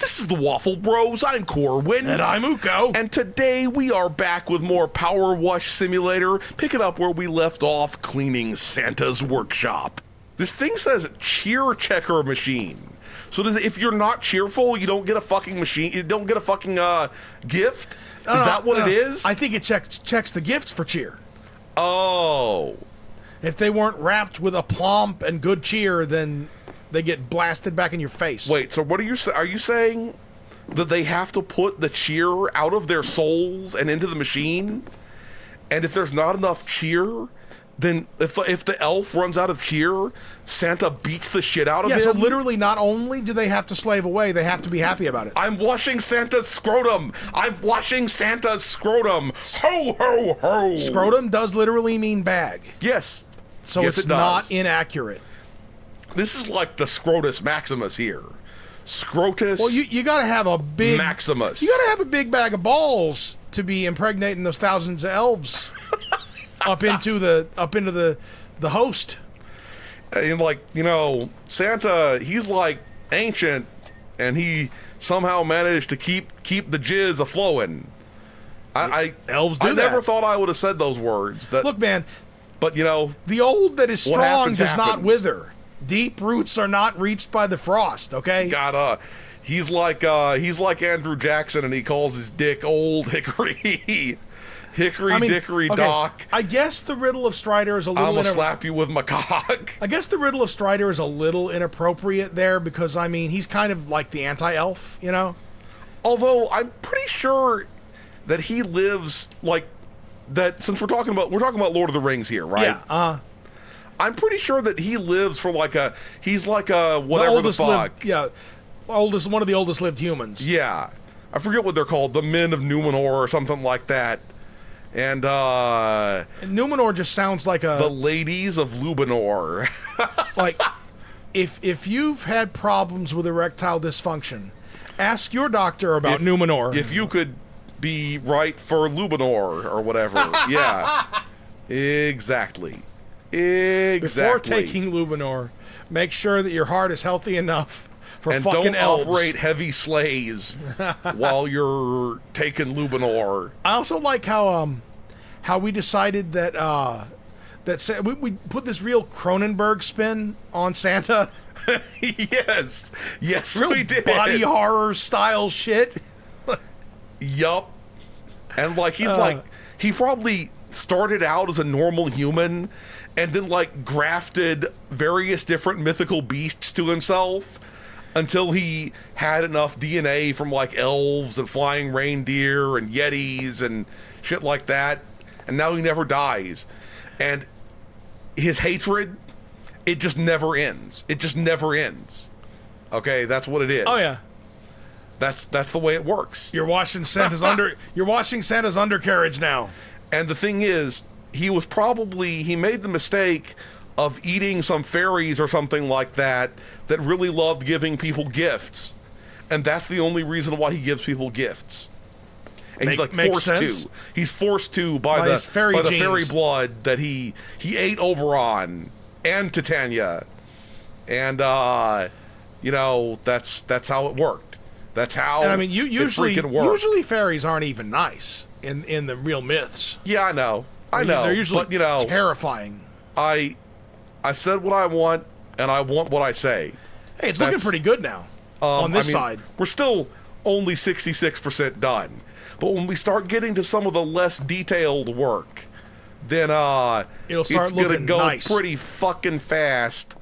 This is the Waffle Bros. I'm Corwin. And I'm Uko. And today we are back with more Power Wash Simulator, picking up where we left off cleaning Santa's workshop. This thing says cheer checker machine. So if you're not cheerful, you don't get a fucking machine. You don't get a fucking gift. Is that what it is? I think it checks the gifts for cheer. Oh. If they weren't wrapped with a plump and good cheer, then they get blasted back in your face. Wait, so what are you saying? Are you saying that they have to put the cheer out of their souls and into the machine? And if there's not enough cheer, then if the elf runs out of cheer, Santa beats the shit out of him? Yeah, so literally not only do they have to slave away, they have to be happy about it. I'm washing Santa's scrotum. I'm washing Santa's scrotum. Ho, ho, ho. Scrotum does literally mean bag. Yes. So yes, it's it does. not inaccurate. This is like the Scrotus Maximus here. Scrotus Well, you got to have a big... Maximus. You got to have a big bag of balls to be impregnating those thousands of elves up into the host. And like, you know, Santa, he's like ancient, and he somehow managed to keep the jizz a-flowing. Elves do I that. never thought I would have said those words. Look, man, but you know, the old that is strong does not happens. wither. Deep roots are not reached by the frost, okay? He's like Andrew Jackson, and he calls his dick Old Hickory. Dickory okay, Dock. I guess the riddle of Strider is a little... I'm gonna slap you with my cock. I guess the riddle of Strider is a little inappropriate there because, I mean, he's kind of like the anti-elf, you know? Although, I'm pretty sure that he lives like... that since we're talking about Lord of the Rings here, right? Yeah, I'm pretty sure that he lives for he's like a whatever the fuck. One of the oldest lived humans. Yeah. I forget what they're called, the Men of Numenor or something like that. And Numenor just sounds like the Ladies of Lubenor. like if you've had problems with erectile dysfunction, ask your doctor about Numenor. If you could be right for Lubenor or whatever. Yeah. Exactly. Before taking Lubenor, make sure that your heart is healthy enough for and fucking elves. And don't operate heavy sleighs while you're taking Lubenor. I also like how we decided that we put this real Cronenberg spin on Santa. yes, real we did. Body horror style shit. Yup. And like he probably started out as a normal human and then like grafted various different mythical beasts to himself until he had enough DNA from like elves and flying reindeer and yetis and shit like that, and now he never dies. And his hatred, it just never ends. It just never ends. Okay, that's what it is. Oh yeah. That's the way it works. You're washing Santa's undercarriage now. And the thing is, he made the mistake of eating some fairies or something like that really loved giving people gifts. And that's the only reason why he gives people gifts. And he's like forced to. He's forced to by the fairy blood that he ate Oberon and Titania. And you know, that's how it worked. That's how and I mean, usually fairies aren't even nice in the real myths. Yeah, I know. They're usually terrifying. I said what I want, and I want what I say. Hey, it's looking pretty good now on this side. We're still only 66% done. But when we start getting to some of the less detailed work, then it'll start looking gonna go nice. Pretty fucking fast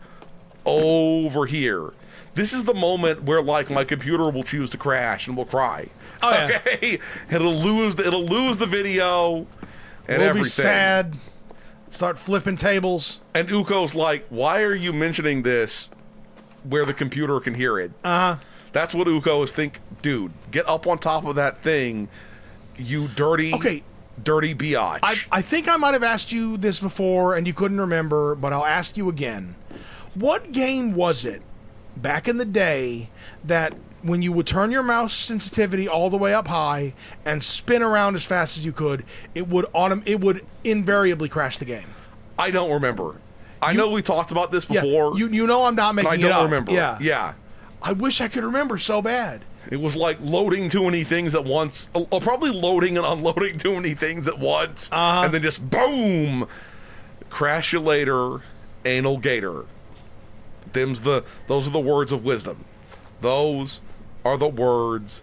over here. This is the moment where like my computer will choose to crash and will cry. Oh, yeah. Okay? It'll lose the video and we'll everything. Be sad. Start flipping tables. And Uko's like, why are you mentioning this where the computer can hear it? That's what Uko is dude, get up on top of that thing, you dirty biatch. I think I might have asked you this before and you couldn't remember, but I'll ask you again. What game was it back in the day that when you would turn your mouse sensitivity all the way up high and spin around as fast as you could, it would invariably crash the game? I don't remember. I know we talked about this before. Yeah, you know I'm not making it up. I don't remember. Yeah. I wish I could remember so bad. It was like loading too many things at once. Probably loading and unloading too many things at once. And then just boom! Crash you later, anal gator. Those are the words of wisdom. Those are the words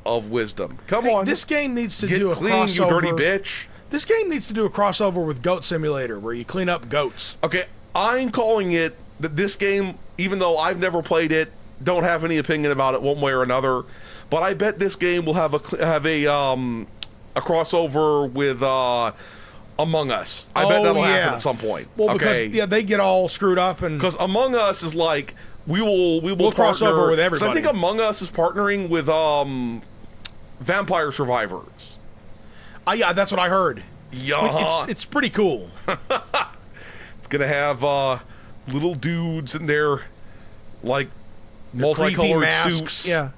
of wisdom. Come on. This game needs to Get do a clean, crossover. you dirty bitch. This game needs to do a crossover with Goat Simulator, where you clean up goats. Okay, I'm calling it that this game, even though I've never played it, don't have any opinion about it one way or another, but I bet this game will have a crossover with Among Us. I bet that'll happen at some point. Well, because they get all screwed up, and because Among Us is like we'll cross over with everybody. I think Among Us is partnering with Vampire Survivors. Yeah, that's what I heard. Yeah, it's pretty cool. It's gonna have little dudes in their like multicolored suits. Yeah,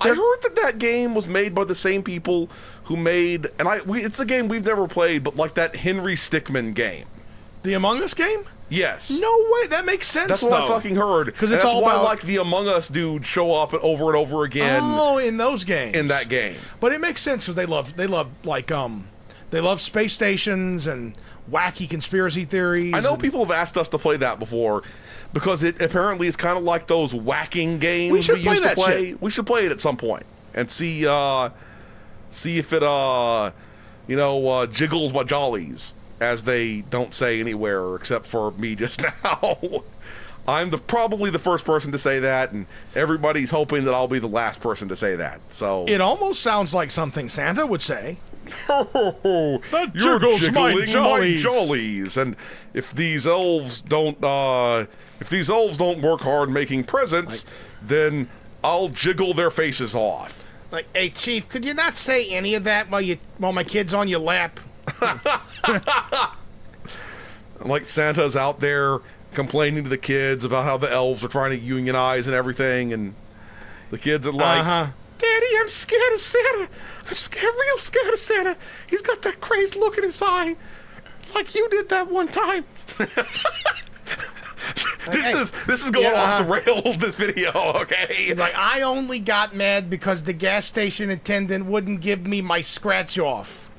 I heard that game was made by the same people who made, and it's a game we've never played, but like that Henry Stickmin game. The Among Us game? Yes. No way. That makes sense. That's what I fucking heard. Because it's all why about like the Among Us dude show up over and over again. Oh, in those games. In that game. But it makes sense because they love like they love space stations and wacky conspiracy theories. I know people have asked us to play that before because it apparently is kind of like those whacking games we used to play. Shit. We should play it at some point and see if it jiggles my jollies, as they don't say anywhere except for me just now. I'm probably the first person to say that, and everybody's hoping that I'll be the last person to say that. So it almost sounds like something Santa would say. That you're jiggling my jollies, and if these elves don't work hard making presents, then I'll jiggle their faces off. Like, hey, Chief, could you not say any of that while my kid's on your lap? Like Santa's out there complaining to the kids about how the elves are trying to unionize and everything, and the kids are like, Daddy, I'm scared of Santa. I'm real scared of Santa. He's got that crazed look in his eye, like you did that one time. This is going off the rails, this video, okay? It's like, I only got mad because the gas station attendant wouldn't give me my scratch off.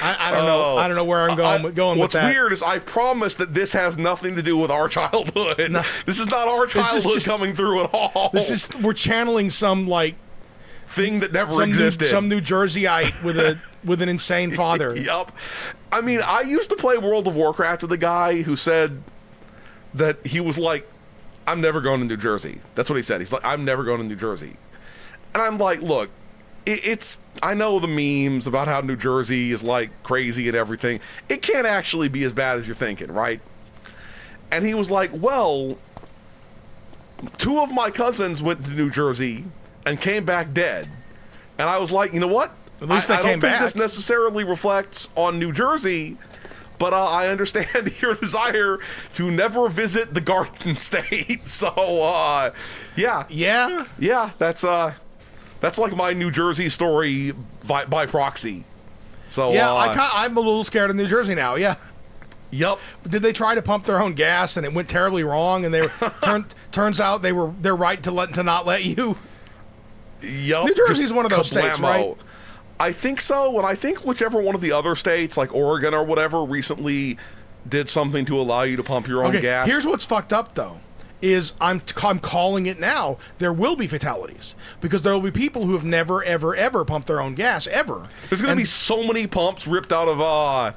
I don't know. I don't know where I'm going with that. What's weird is I promise that this has nothing to do with our childhood. No, this is not our childhood coming through at all. We're channeling some thing that never existed. Some New Jerseyite with an insane father. Yup. I mean, I used to play World of Warcraft with a guy who said that he was like, I'm never going to New Jersey. That's what he said. He's like, I'm never going to New Jersey. And I'm like, look, I know the memes about how New Jersey is like crazy and everything. It can't actually be as bad as you're thinking, right? And he was like, well, 2 of my cousins went to New Jersey and came back dead. And I was like, you know what? At least I don't think this necessarily reflects on New Jersey, but I understand your desire to never visit the Garden State. So, yeah, that's like my New Jersey story by proxy. So yeah, I'm a little scared of New Jersey now. Yeah. Yep. Did they try to pump their own gas and it went terribly wrong? And they were turns out they're right to not let you. Yep. New Jersey's one of those states, right? I think so, and I think whichever one of the other states, like Oregon or whatever, recently did something to allow you to pump your own gas. Here's what's fucked up, though, is I'm calling it now. There will be fatalities because there will be people who have never, ever, ever pumped their own gas, ever. There's going to be so many pumps ripped out of...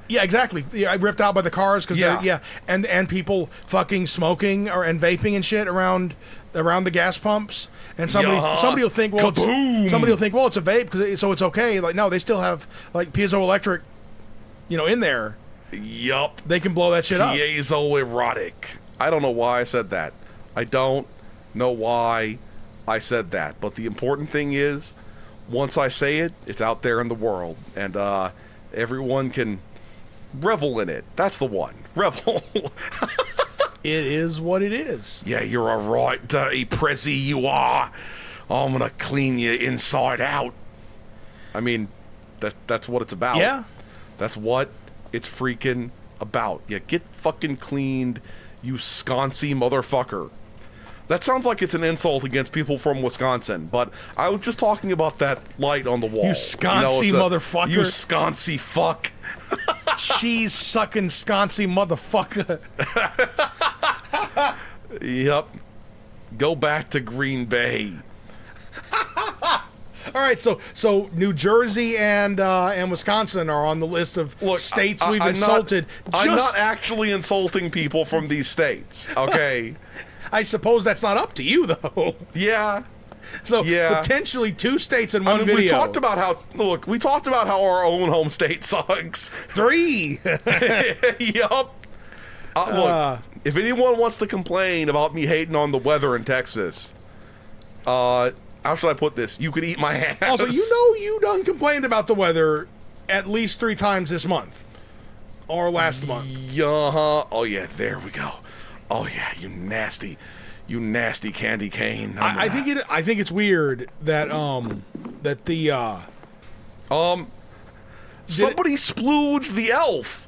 Yeah, exactly. Yeah, ripped out by the cars because and people fucking smoking and vaping and shit around the gas pumps. And somebody will think, well, it's a vape, so it's okay. Like, no, they still have like piezoelectric, in there. Yup. They can blow that shit up. Piezoerotic. I don't know why I said that. I don't know why I said that. But the important thing is, once I say it, it's out there in the world, and everyone can revel in it. That's the one. Revel. It is what it is. Yeah, you're a right dirty prezi, you are. I'm gonna clean you inside out. I mean, that's what it's about. Yeah. That's what it's freaking about. Yeah, get fucking cleaned, you sconcy motherfucker. That sounds like it's an insult against people from Wisconsin, but I was just talking about that light on the wall. You sconcy motherfucker. You sconcy fuck. Cheese sucking sconcy motherfucker. Yep. Go back to Green Bay. All right, so New Jersey and Wisconsin are on the list of states we've insulted. I'm not actually insulting people from these states, okay? I suppose that's not up to you, though. Yeah. So potentially 2 states in one video. We talked about how our own home state sucks. 3. Yup. Look, if anyone wants to complain about me hating on the weather in Texas, how should I put this? You could eat my ass. Also, you done complained about the weather at least 3 times this month or last month. Oh yeah, there we go. Oh yeah, you nasty candy cane. I think it's weird that somebody splooged the elf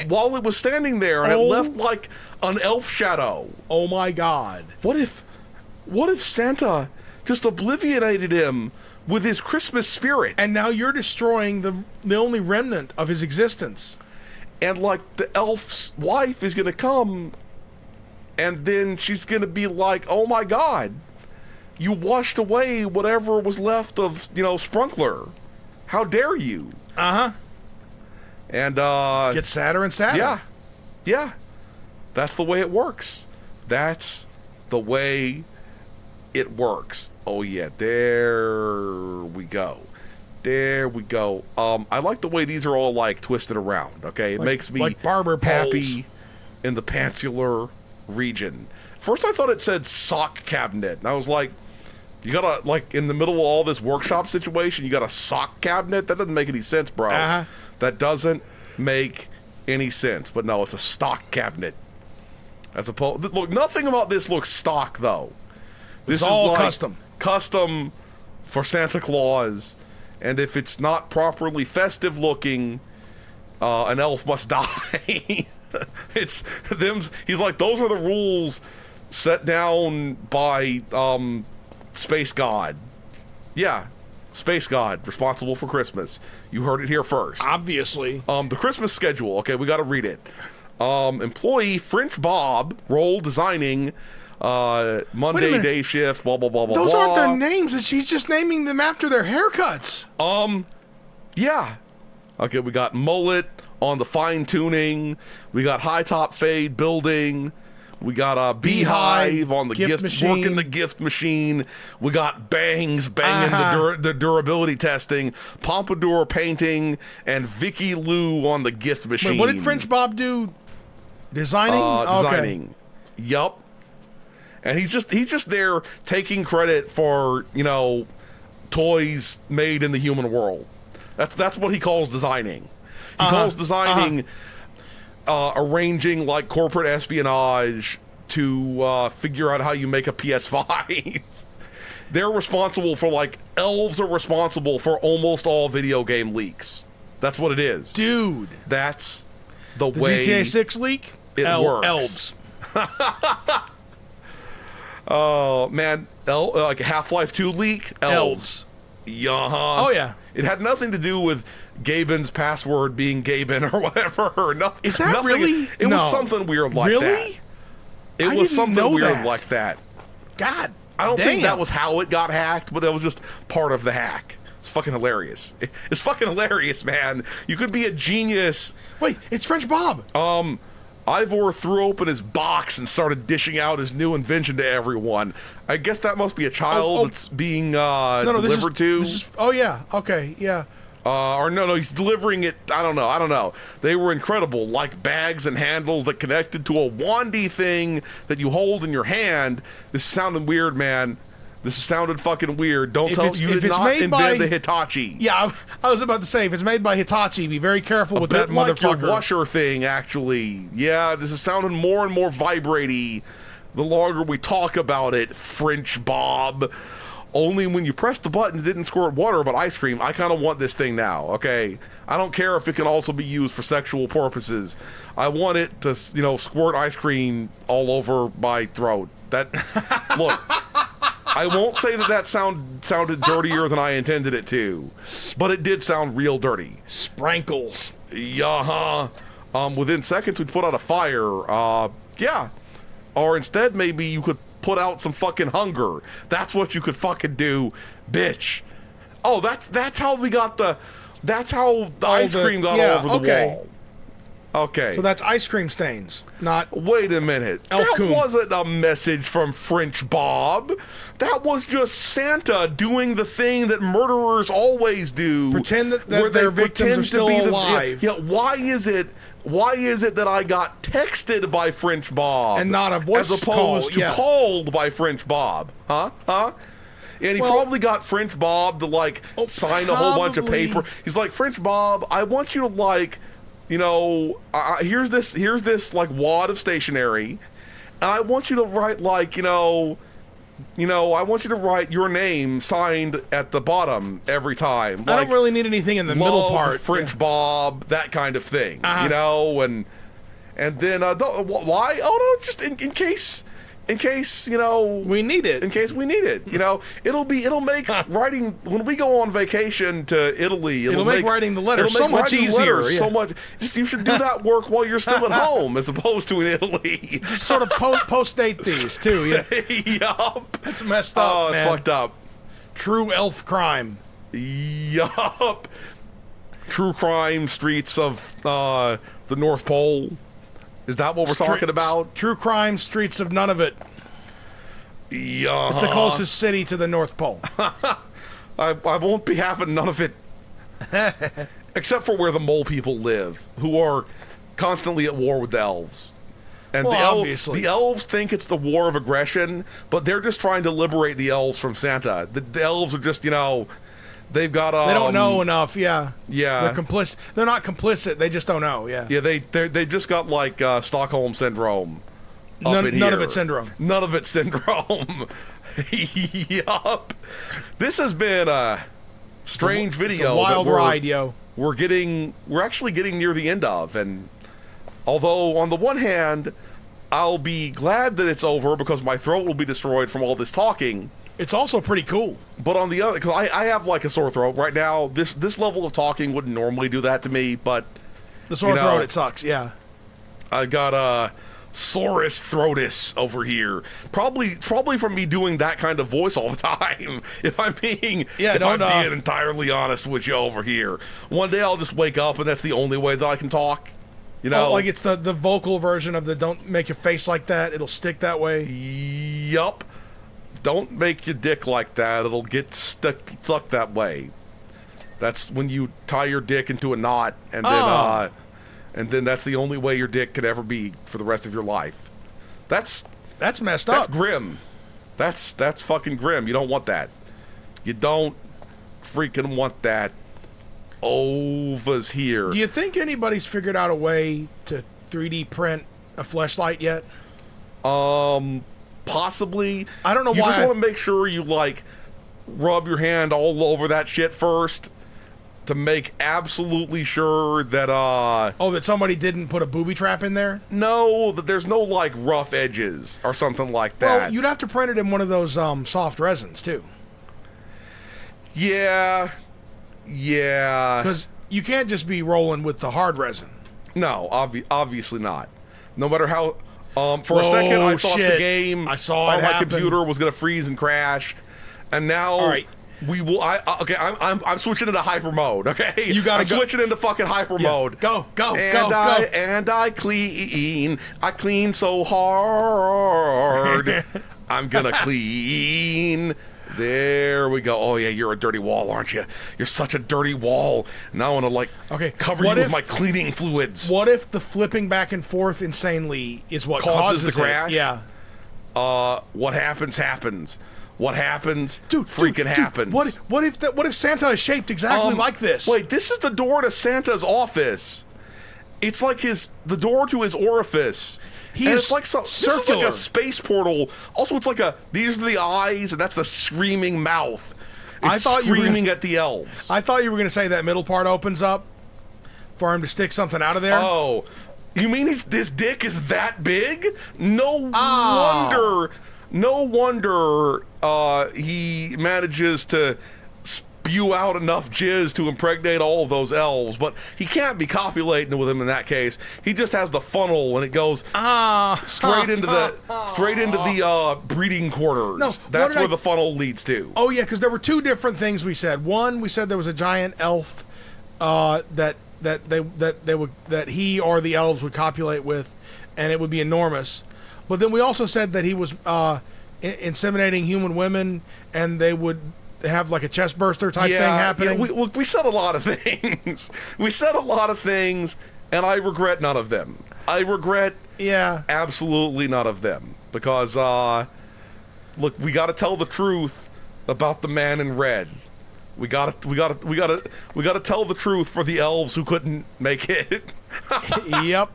while it was standing there, and it left like an elf shadow. Oh my God! What if Santa just obliterated him with his Christmas spirit, and now you're destroying the only remnant of his existence? And like the elf's wife is gonna come. And then she's going to be like, oh my God, you washed away whatever was left of, Sprunkler. How dare you? Uh-huh. And, it gets sadder and sadder. Yeah. Yeah. That's the way it works. That's the way it works. Oh yeah, there we go. There we go. I like the way these are all like twisted around, okay? It makes me like barber happy in the pantsular region. First I thought it said sock cabinet, and I was like, you gotta, like, in the middle of all this workshop situation, you got a sock cabinet? That doesn't make any sense, bro. That doesn't make any sense. But no, it's a stock cabinet. As opposed, look, nothing about this looks stock, though. This is all like custom for Santa Claus, and if it's not properly festive looking, an elf must die. It's them. He's like, those are the rules set down by Space God. Yeah, Space God, responsible for Christmas. You heard it here first. Obviously. The Christmas schedule. Okay, we got to read it. Employee French Bob, role designing, Monday day shift, blah blah blah blah. Those aren't their names, and she's just naming them after their haircuts. Yeah. Okay, we got mullet on the fine tuning. We got high top fade building. We got a beehive on the gift working the gift machine. We got bangs banging the durability testing, pompadour painting, and Vicky Lou on the gift machine. Wait, what did French Bob do? Designing? Designing. Yup. And he's just there taking credit for, toys made in the human world. That's what he calls designing. He calls designing arranging like corporate espionage to figure out how you make a PS5. They're responsible for, like, elves are responsible for almost all video game leaks. That's what it is. Dude. That's the way GTA 6 leak? It works. Elves. Oh, man. Like a Half-Life 2 leak? Elves. Oh, yeah. It had nothing to do with Gaben's password being Gaben or whatever. Is that really? It was something weird like that. Really? It was something weird like that. God, I don't think that was how it got hacked, but that was just part of the hack. It's fucking hilarious. It's fucking hilarious, man. You could be a genius. Wait, it's French Bob. Ivor threw open his box and started dishing out his new invention to everyone. I guess that must be a child that's being delivered to. Oh, yeah. Okay, yeah. Or no, he's delivering it. I don't know. They were incredible, like bags and handles that connected to a wandy thing that you hold in your hand. This is sounding weird, man. This sounded fucking weird. You did not invent the Hitachi. Yeah, I was about to say, if it's made by Hitachi, be very careful with that motherfucker. Like your washer thing, actually. Yeah, this is sounding more and more vibraty the longer we talk about it, French Bob. Only when you press the button, it didn't squirt water, but ice cream. I kind of want this thing now, okay? I don't care if it can also be used for sexual purposes. I want it to, squirt ice cream all over my throat. That look, I won't say that sounded dirtier than I intended it to, but it did sound real dirty. Sprankles. Yeah. Within seconds, we'd put out a fire. Yeah. Or instead, maybe you could put out some fucking hunger. That's what you could fucking do, bitch. Oh, that's how we got the. That's how the ice cream got all over the wall. Okay. So that's ice cream stains, not. Wait a minute. Elf That Coon. wasn't a message from French Bob. That was just Santa doing the thing that murderers always do. Pretend that where their they victims are still alive. Yeah, why is it that I got texted by French Bob And not a voice as opposed call, to called by French Bob? Huh? And he probably got French Bob to like sign a whole bunch of paper. He's like, French Bob, I want you to like, you know, here's this like wad of stationery, and I want you to write like, you know, I want you to write your name signed at the bottom every time. I don't really need anything in the middle part. French Bob, that kind of thing, you know, and then why? Oh no, just in case, you know, we need it. In case we need it, you know, it'll make writing when we go on vacation to Italy. It'll make writing the letter so much easier. So much. Just you should do that work while you're still at home, as opposed to in Italy. Just sort of post-date these too. Yeah. Yup. That's messed up. Oh, it's fucked up. True elf crime. Yup. True crime streets of the North Pole. Is that what we're talking about? True crime streets of none of it. Yeah. It's the closest city to the North Pole. I won't be having none of it. Except for where the mole people live, who are constantly at war with the elves. And obviously. The elves think it's the war of aggression, but they're just trying to liberate the elves from Santa. The elves are just, you know, they've got they don't know enough. Yeah. Yeah. They're complicit. They're not complicit. They just don't know. Yeah. Yeah. They just got like Stockholm syndrome. None of it syndrome. None of it syndrome. Yup. This has been a strange video. It's a wild ride, yo. We're actually getting near the end of, and although on the one hand, I'll be glad that it's over because my throat will be destroyed from all this talking. It's also pretty cool. But on the other, because I have like a sore throat right now. This level of talking wouldn't normally do that to me, but the sore throat, it sucks. Yeah. I got sorus throatus over here. Probably from me doing that kind of voice all the time. If I'm being entirely honest with you over here. One day I'll just wake up and that's the only way that I can talk. You know, like it's the vocal version of the "Don't make your face like that; it'll stick that way." Yup. Don't make your dick like that; it'll get stuck that way. That's when you tie your dick into a knot, and then that's the only way your dick could ever be for the rest of your life. That's messed up. That's grim. That's fucking grim. You don't want that. You don't freaking want that. Ova's here. Do you think anybody's figured out a way to 3D print a fleshlight yet? Possibly. I don't know why. You just want to make sure you like rub your hand all over that shit first to make absolutely sure that that somebody didn't put a booby trap in there? No, that there's no like rough edges or something like that. Well, you'd have to print it in one of those soft resins too. Yeah. Because you can't just be rolling with the hard resin. No, obviously not. No matter how. For a second, I thought the game on my computer was gonna freeze and crash, and now all right. We will. I'm switching into hyper mode. Okay, I'm switching into fucking hyper mode. Go. And I clean so hard. I'm gonna clean. There we go. Oh yeah, you're a dirty wall, aren't you? You're such a dirty wall. Now I want to like cover you with my cleaning fluids. What if the flipping back and forth insanely is what causes the crash? Yeah. What happens happens. What happens happens. What if Santa is shaped exactly like this? Wait, this is the door to Santa's office. It's like the door to his orifice. It's like circular. This is like a space portal. Also, it's like these are the eyes, and that's the screaming mouth. It's screaming at the elves. I thought you were going to say that middle part opens up for him to stick something out of there. Oh, you mean his dick is that big? No wonder no wonder he manages to spew out enough jizz to impregnate all of those elves, but he can't be copulating with them in that case. He just has the funnel, and it goes straight into the breeding quarters. No, that's where the funnel leads to. Oh yeah, because there were two different things we said. One, we said there was a giant elf that he or the elves would copulate with, and it would be enormous. But then we also said that he was inseminating human women, and they would have like a chest burster type thing happening. Yeah, we said a lot of things. We said a lot of things, and I regret none of them. I regret absolutely none of them, because look, we got to tell the truth about the man in red. We got to tell the truth for the elves who couldn't make it. Yep.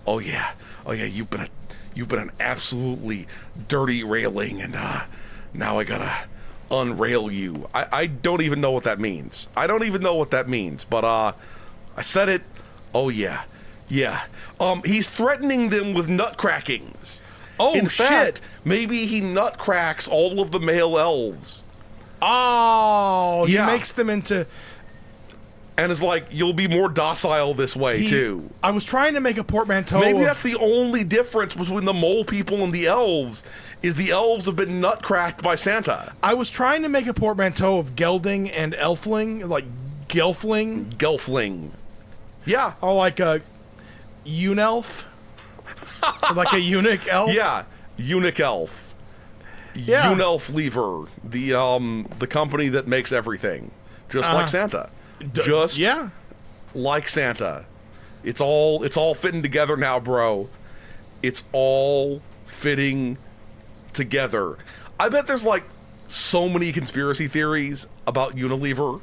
Oh yeah. You've been an absolutely dirty railing, and now I gotta unrail you. I don't even know what that means. But I said it. Oh yeah. He's threatening them with nut crackings. Oh, in shit. fact, maybe he nut cracks all of the male elves. Oh, yeah. He makes them into... And it's like, you'll be more docile this way, too. I was trying to make a portmanteau. Maybe that's the only difference between the mole people and the elves, is the elves have been nut cracked by Santa. I was trying to make a portmanteau of gelding and elfling, like gelfling. Gelfling. Yeah. Or like a unelf. Like a eunuch elf. Yeah. Eunuch elf. Yeah. Unelf Lever, the company that makes everything. Just like Santa. Just like Santa. It's all fitting together now, bro. It's all fitting together. I bet there's like so many conspiracy theories about Unilever.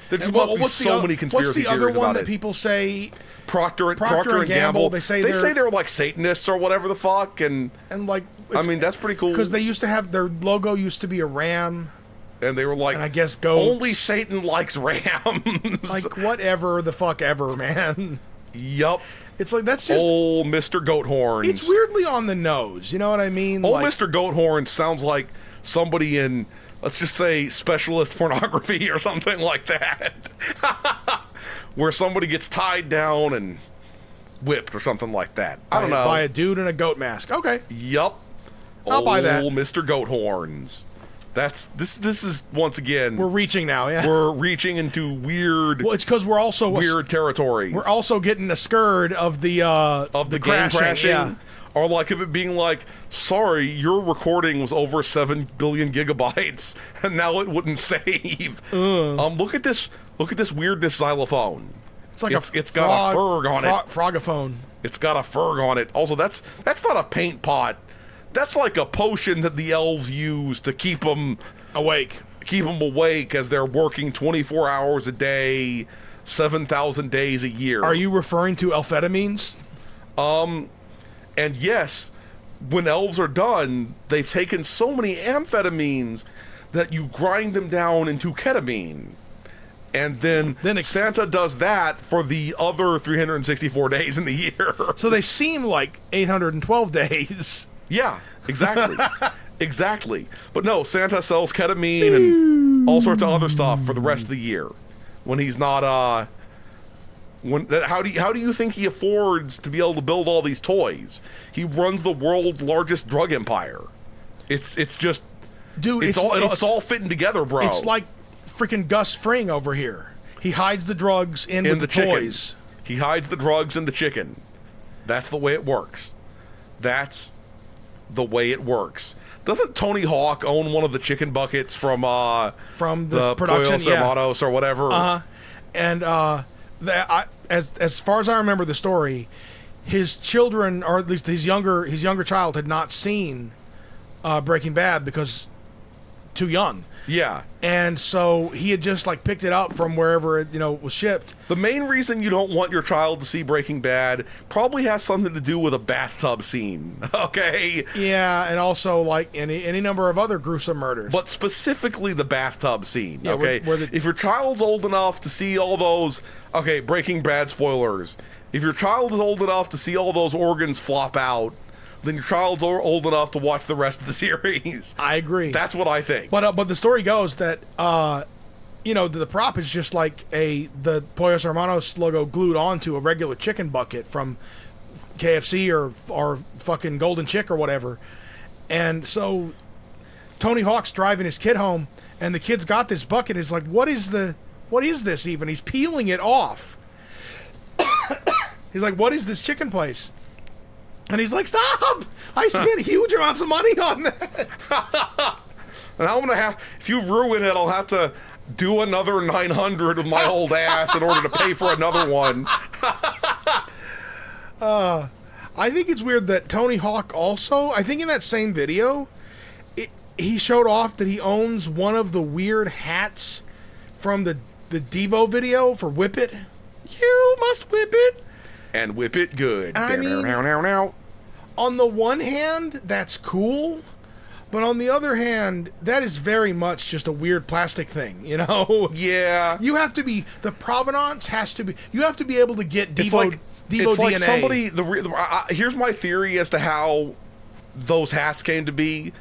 There just must be so many conspiracy theories about it. What's the other one that people say? Procter and Gamble. They say they're like Satanists or whatever the fuck, and like I mean that's pretty cool because they used to have their logo used to be a ram. And they were like, and I guess goats. Only Satan likes rams. Like, whatever the fuck ever, man. Yup. It's like, that's just... Old Mr. Goathorns. It's weirdly on the nose, you know what I mean? Old Mr. Goathorns sounds like somebody in, let's just say, specialist pornography or something like that. Where somebody gets tied down and whipped or something like that. I don't know. By a dude in a goat mask. Okay. Yup. I'll buy that. Old Mr. Goathorns. This is once again we're reaching now, yeah. We're reaching into weird. Well, it's because we're also weird territories. We're also getting a scurd of the game crashing. Yeah. Or like of it being like, sorry, your recording was over 7 billion gigabytes, and now it wouldn't save. Look at this weirdness xylophone. It's like it's got a ferg on it. Frogophone. It's got a ferg on it. Also, that's not a paint pot. That's like a potion that the elves use to keep them awake. Keep them awake as they're working 24 hours a day, 7,000 days a year. Are you referring to amphetamines? And yes, when elves are done, they've taken so many amphetamines that you grind them down into ketamine. And then Santa does that for the other 364 days in the year. So they seem like 812 days. Yeah, exactly. Exactly. But no, Santa sells ketamine and all sorts of other stuff for the rest of the year. When he's not how do you think he affords to be able to build all these toys? He runs the world's largest drug empire. It's just dude, it's all fitting together, bro. It's like freaking Gus Fring over here. He hides the drugs in with the toys. He hides the drugs in the chicken. That's the way it works. That's the way it works. Doesn't Tony Hawk own one of the chicken buckets from the production, Pollos Hermanos or whatever? And as far as I remember the story, his children, or at least his younger child, had not seen Breaking Bad because too young. Yeah. And so he had just like picked it up from wherever it, was shipped. The main reason you don't want your child to see Breaking Bad probably has something to do with a bathtub scene. Okay? Yeah, and also like any number of other gruesome murders. But specifically the bathtub scene. Yeah, okay? If your child's old enough to see all those Breaking Bad spoilers. If your child is old enough to see all those organs flop out then your child's old enough to watch the rest of the series. I agree. That's what I think. But the story goes that the prop is just like the Pollos Hermanos logo glued onto a regular chicken bucket from KFC or fucking Golden Chick or whatever. And so Tony Hawk's driving his kid home, and the kid's got this bucket. He's like, what is this even? He's peeling it off. He's like, what is this chicken place? And he's like, stop! I spent huge amounts of money on that. And I'm gonna have, if you ruin it, I'll have to do another 900 with my old ass in order to pay for another one. I think it's weird that Tony Hawk also, I think in that same video, he showed off that he owns one of the weird hats from the Devo video for Whip It. You must whip it. And whip it good. I mean, on the one hand, that's cool. But on the other hand, that is very much just a weird plastic thing, you know? Yeah. You have to be, the provenance has to be, you have to be able to get Devo it's DNA. like somebody, here's my theory as to how those hats came to be.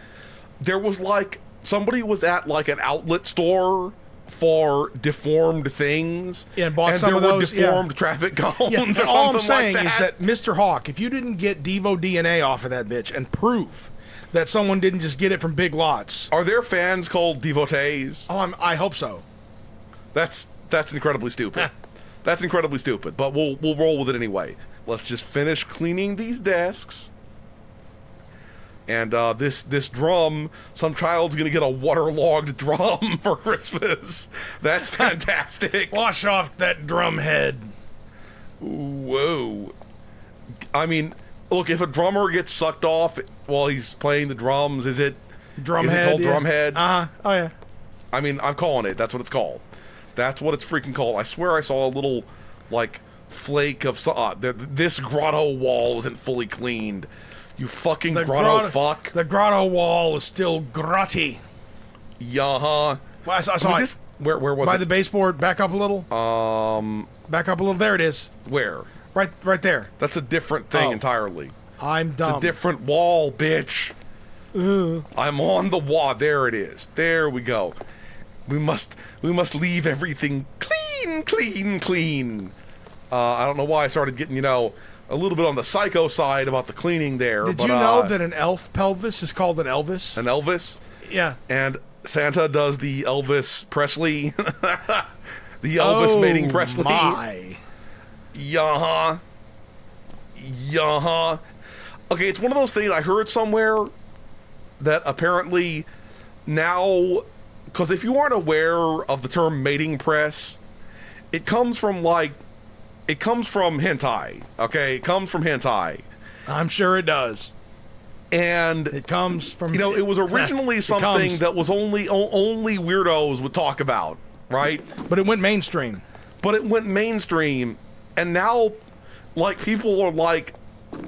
There was like, somebody was at like an outlet store for deformed things. Yeah, and bought some of those. Deformed traffic cones or something all I'm saying like that. is that Mr. Hawk, if you didn't get Devo DNA off of that bitch and prove that someone didn't just get it from big lots. Are there fans called devotees? Oh, I hope so. That's incredibly stupid. That's incredibly stupid, but we'll roll with it anyway. Let's just finish cleaning these desks. And this drum, some child's gonna get a waterlogged drum for Christmas. That's fantastic. Wash off that drum head. Whoa. I mean, look, if a drummer gets sucked off while he's playing the drums, is it called drumhead? Uh-huh. Oh, yeah. I mean, I'm calling it. That's what it's called. That's what it's freaking called. I swear I saw a little, like, flake of... this grotto wall isn't fully cleaned. You fucking grotto fuck. The grotto wall is still grotty. Yeah-huh. Well, I saw this, where was it? By the baseboard. Back up a little. Back up a little. There it is. Where? Right there. That's a different thing entirely. I'm dumb. It's a different wall, bitch. I'm on the wall. There it is. There we go. We must leave everything clean. I don't know why I started getting, a little bit on the psycho side about the cleaning there. Did you know that an elf pelvis is called an Elvis? An Elvis? Yeah. And Santa does the Elvis Presley. The Elvis mating Presley. My. Yeah. Okay, it's one of those things I heard somewhere that apparently now, because if you aren't aware of the term mating press, it comes from hentai, okay? It comes from hentai. I'm sure it does. And it comes from... it was originally something that was only weirdos would talk about, right? But it went mainstream. And now, like, people are like,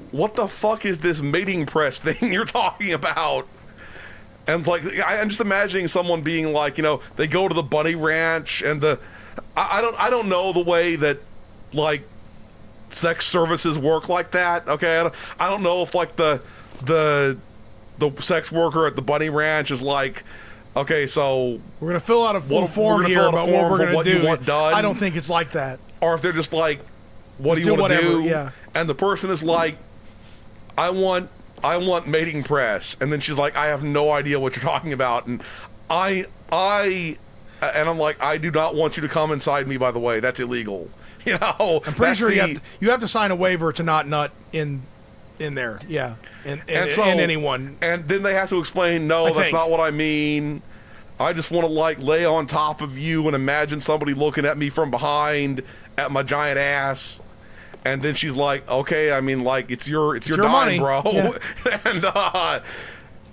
what the fuck is this mating press thing you're talking about? And it's like, I'm just imagining someone being like, they go to the bunny ranch and I don't know the way that, like, sex services work like that, okay? I don't know if, like, the sex worker at the bunny ranch is like, okay, so... We're going to fill out a full form here about what we're going to do. You want done. I don't think it's like that. Or if they're just like, what do you want to do? Yeah. And the person is like, I want mating press. And then she's like, I have no idea what you're talking about. And I'm like, I do not want you to come inside me, by the way. That's illegal. I'm pretty sure you have to sign a waiver to not nut in there. Yeah. And anyone. And then they have to explain, no, that's not what I mean. I just want to, like, lay on top of you and imagine somebody looking at me from behind at my giant ass. And then she's like, okay, I mean, like, it's your dime, money, bro. Yeah. And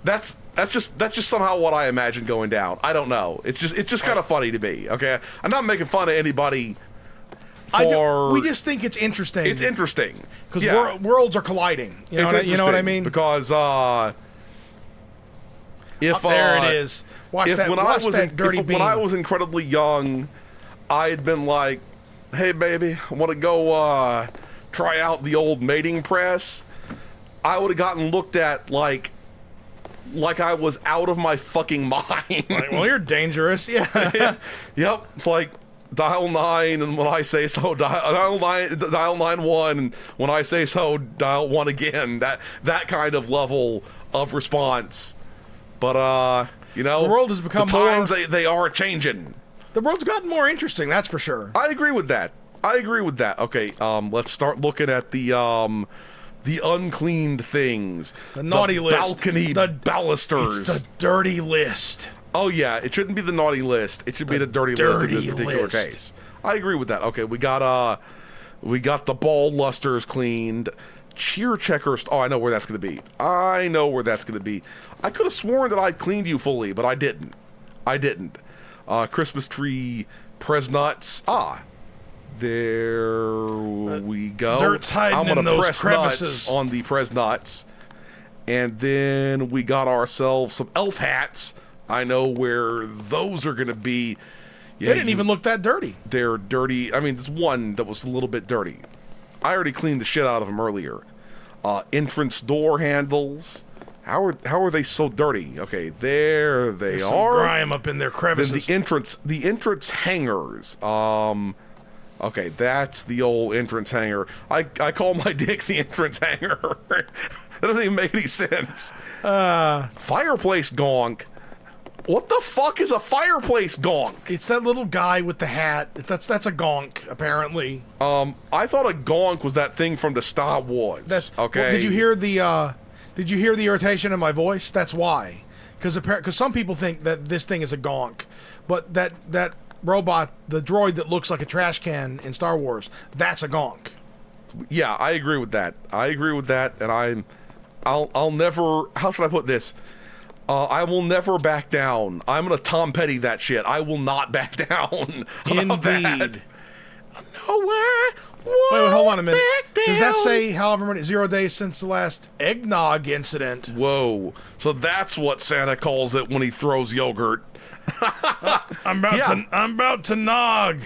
that's just somehow what I imagine going down. I don't know. It's just kind of funny to me. Okay, I'm not making fun of anybody. We just think it's interesting. It's interesting because worlds are colliding. You know what I mean? Because there it is. When I was incredibly young, I had been like, hey baby, I want to go try out the old mating press. I would have gotten looked at like I was out of my fucking mind. Like, well, you're dangerous. Yeah. Yep. It's like dial 9, and when I say so, dial 9-1, and when I say so, dial 1 again. That kind of level of response. But you know, the world has become the times they are changing. The world's gotten more interesting, that's for sure. I agree with that. Okay, let's start looking at the uncleaned things. The naughty list. Balcony balusters. It's the dirty list. Oh yeah, it shouldn't be the naughty list. It should be the dirty list in this particular case. I agree with that. Okay, we got the ball lusters cleaned. Cheer checkers. Oh, I know where that's going to be. I could have sworn that I'd cleaned you fully, but I didn't. Christmas tree presnuts. There we go. Dirt's hiding in those crevices. Nuts on the presnuts. And then we got ourselves some elf hats. I know where those are going to be. Yeah, they didn't even look that dirty. They're dirty. I mean, there's one that was a little bit dirty. I already cleaned the shit out of them earlier. Entrance door handles. How are they so dirty? Okay, there they There's are. Some grime up in their crevices. Then the entrance hangers. Okay, that's the old entrance hanger. I call my dick the entrance hanger. That doesn't even make any sense. Fireplace gonk. What the fuck is a fireplace gonk? It's that little guy with the hat. That's a gonk, apparently. I thought a gonk was that thing from the Star Wars. Okay. Well, did you hear the irritation in my voice? That's why. Because some people think that this thing is a gonk, but that robot, the droid that looks like a trash can in Star Wars, that's a gonk. Yeah, I agree with that. And I'll never. How should I put this? I will never back down. I'm gonna Tom Petty that shit. I will not back down. Indeed. Nowhere. Wait, hold on a minute. Does that say however many 0 days since the last eggnog incident? Whoa. So that's what Santa calls it when he throws yogurt. I'm about to nog.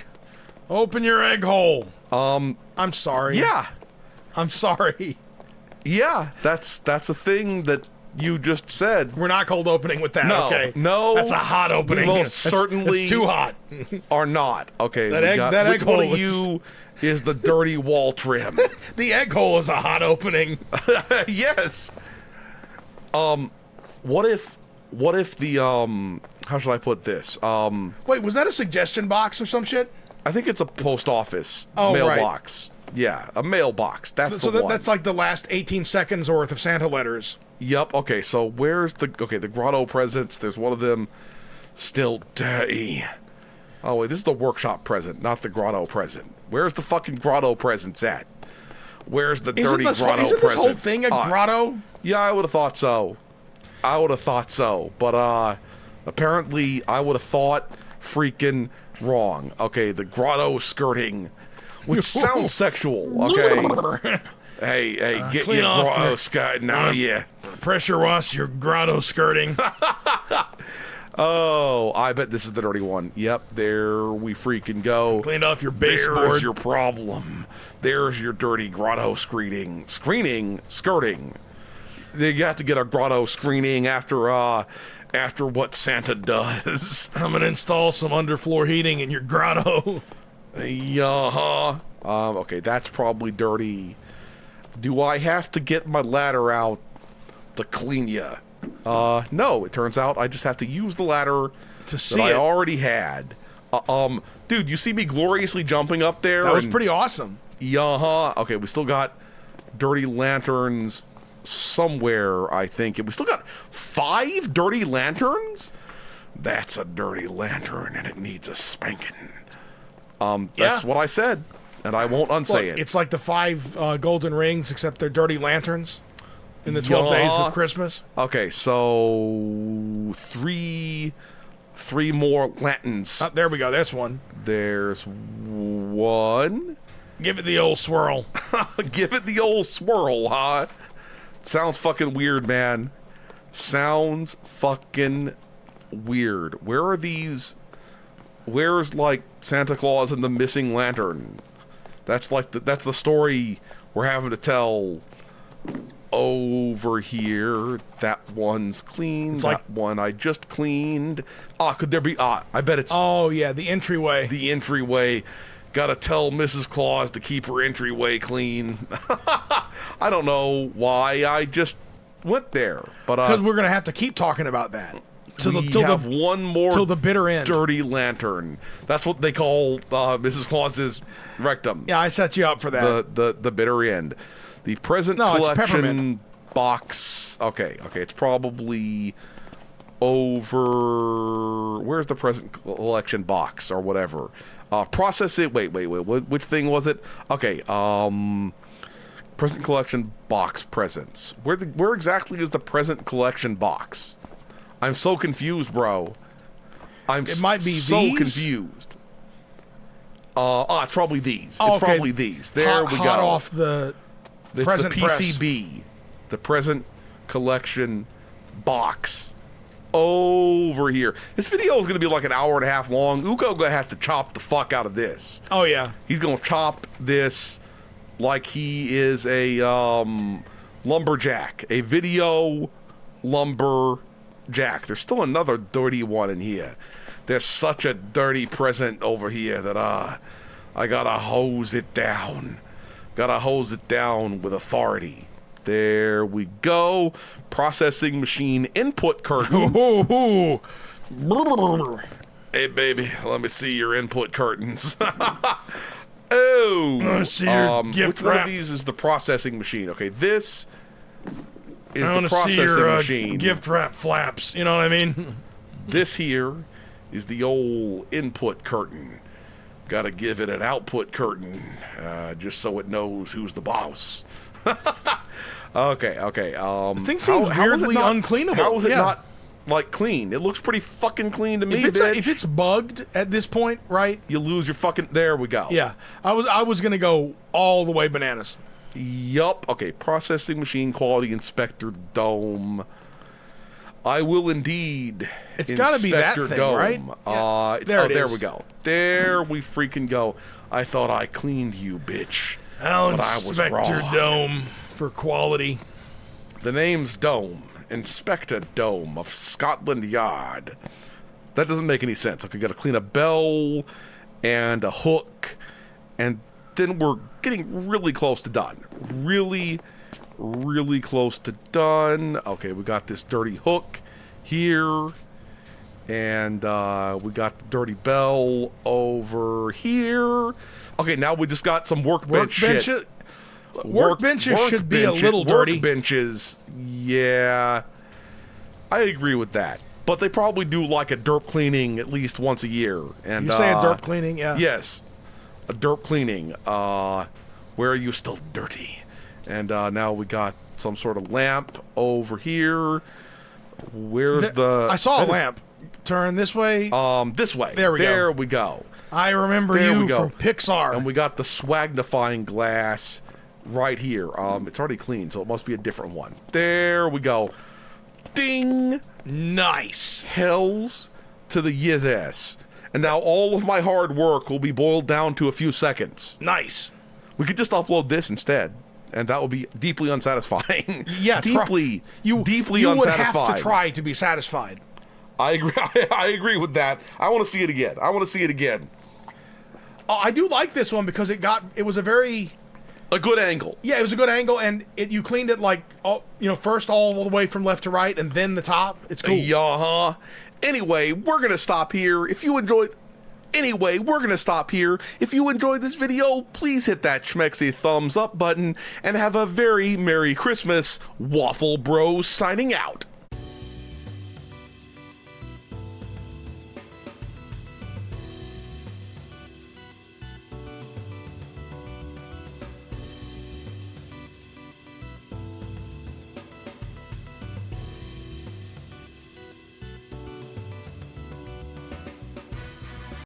Open your egg hole. I'm sorry. Yeah. I'm sorry. Yeah, that's a thing that you just said. We're not cold opening with that. No, okay. no. That's a hot opening. Most certainly it's too hot. Are not. Okay. That egg which one hole of you is the dirty wall trim? The egg hole is a hot opening. Yes. What if the how should I put this? Wait, was that a suggestion box or some shit? I think it's a post office mailbox. Right. Yeah, a mailbox. That's the one. That's like the last 18 seconds worth of Santa letters. Yep. Okay, so where's the grotto presents? There's one of them still dirty. Oh wait, this is the workshop present, not the grotto present. Where's the fucking grotto presents at? Where's the dirty grotto present? Isn't this whole thing a grotto? Yeah, I would have thought so. But apparently I would have thought freaking wrong. Okay, the grotto skirting, which sounds sexual. Okay. Hey, get your grotto skirt now, yeah. Pressure wash your grotto skirting. Oh, I bet this is the dirty one. Yep, there we freaking go. Clean off your baseboard. There's your problem. There's your dirty grotto skirting. You have to get a grotto screening after what Santa does. I'm gonna install some underfloor heating in your grotto. Yeah. Okay, that's probably dirty. Do I have to get my ladder out to clean ya? No. It turns out I just have to use the ladder to see that I already had. Dude, you see me gloriously jumping up there? That was pretty awesome. Yeah. Okay, we still got dirty lanterns somewhere, I think. We still got 5 dirty lanterns? That's a dirty lantern, and it needs a spanking. That's what I said, and I won't unsay it. It's like the 5 golden rings, except they're dirty lanterns in the 12 days of Christmas. Okay, so 3 more lanterns. There we go. That's one. There's one. Give it the old swirl. Give it the old swirl, huh? Sounds fucking weird, man. Sounds fucking weird. Where are these? Where's like Santa Claus and the missing lantern? That's like that's the story we're having to tell over here. That one's clean. It's that like, one I just cleaned. Could there be... I bet it's... Oh, yeah, the entryway. The entryway. Gotta tell Mrs. Claus to keep her entryway clean. I don't know why I just went there. But because we're going to have to keep talking about that. We have one more till the bitter end. dirty lantern. That's what they call Mrs. Claus's rectum. Yeah, I set you up for that. The bitter end. The present collection box. Okay, it's probably over. Where's the present collection box or whatever? Process it. Wait. Which thing was it? Okay. Present collection box presents. Where exactly is the present collection box? I'm so confused, bro. It might be so these? confused. It's probably these. Oh, it's probably these. There we go. Hot off the it's present the PCB, the present collection box. Over here. This video is going to be like an hour and a half long. Uko's going to have to chop the fuck out of this. Oh, yeah. He's going to chop this like he is a lumberjack. A video lumberjack. There's still another dirty one in here. There's such a dirty present over here that I got to hose it down. Got to hose it down with authority. There we go. Processing machine input curtain. Hey, baby, let me see your input curtains. Oh, I see your gift which one wrap. of these is the processing machine? Okay, this is I the want to see processing your machine. gift wrap flaps. You know what I mean? This here is the old input curtain. Got to give it an output curtain, just so it knows who's the boss. Okay. This thing seems weirdly uncleanable. How is it not like clean? It looks pretty fucking clean to me. If it's bugged at this point, right? You lose your fucking. There we go. Yeah, I was gonna go all the way bananas. Yup. Okay. Processing machine quality inspector dome. I will indeed. It's got to be that thing, dome. right? Yeah. There we go. There we freaking go. I thought I cleaned you, bitch. I'll but I was inspect your wrong. dome for quality. The name's Dome. Inspector Dome of Scotland Yard. That doesn't make any sense. Okay, got to clean a bell and a hook, and then we're getting really close to done. Really close to done. Okay, we got this dirty hook here, and we got the dirty bell over here. Okay, now we just got some workbench shit. Workbenches should be a little dirty. Workbenches, yeah, I agree with that. But they probably do like a derp cleaning at least once a year. And you say a derp cleaning, yeah? Yes, a derp cleaning. Where are you still dirty? And now we got some sort of lamp over here. Where's the? I saw a lamp. Turn this way. This way. There we go. There we go. I remember you from Pixar. And we got the swagnifying glass right here. It's already clean, so it must be a different one. There we go. Ding. Nice. Hells to the yes. And now all of my hard work will be boiled down to a few seconds. Nice. We could just upload this instead, and that would be deeply unsatisfying. Yeah, deeply unsatisfying. You would have to try to be satisfied. I agree. I agree with that. I want to see it again. Oh, I do like this one because it was a good angle. Yeah, it was a good angle, and you cleaned it like first all the way from left to right, and then the top. It's cool. Yeah. Anyway, we're gonna stop here. If you enjoyed this video, please hit that schmexy thumbs up button and have a very Merry Christmas. Waffle Bros signing out.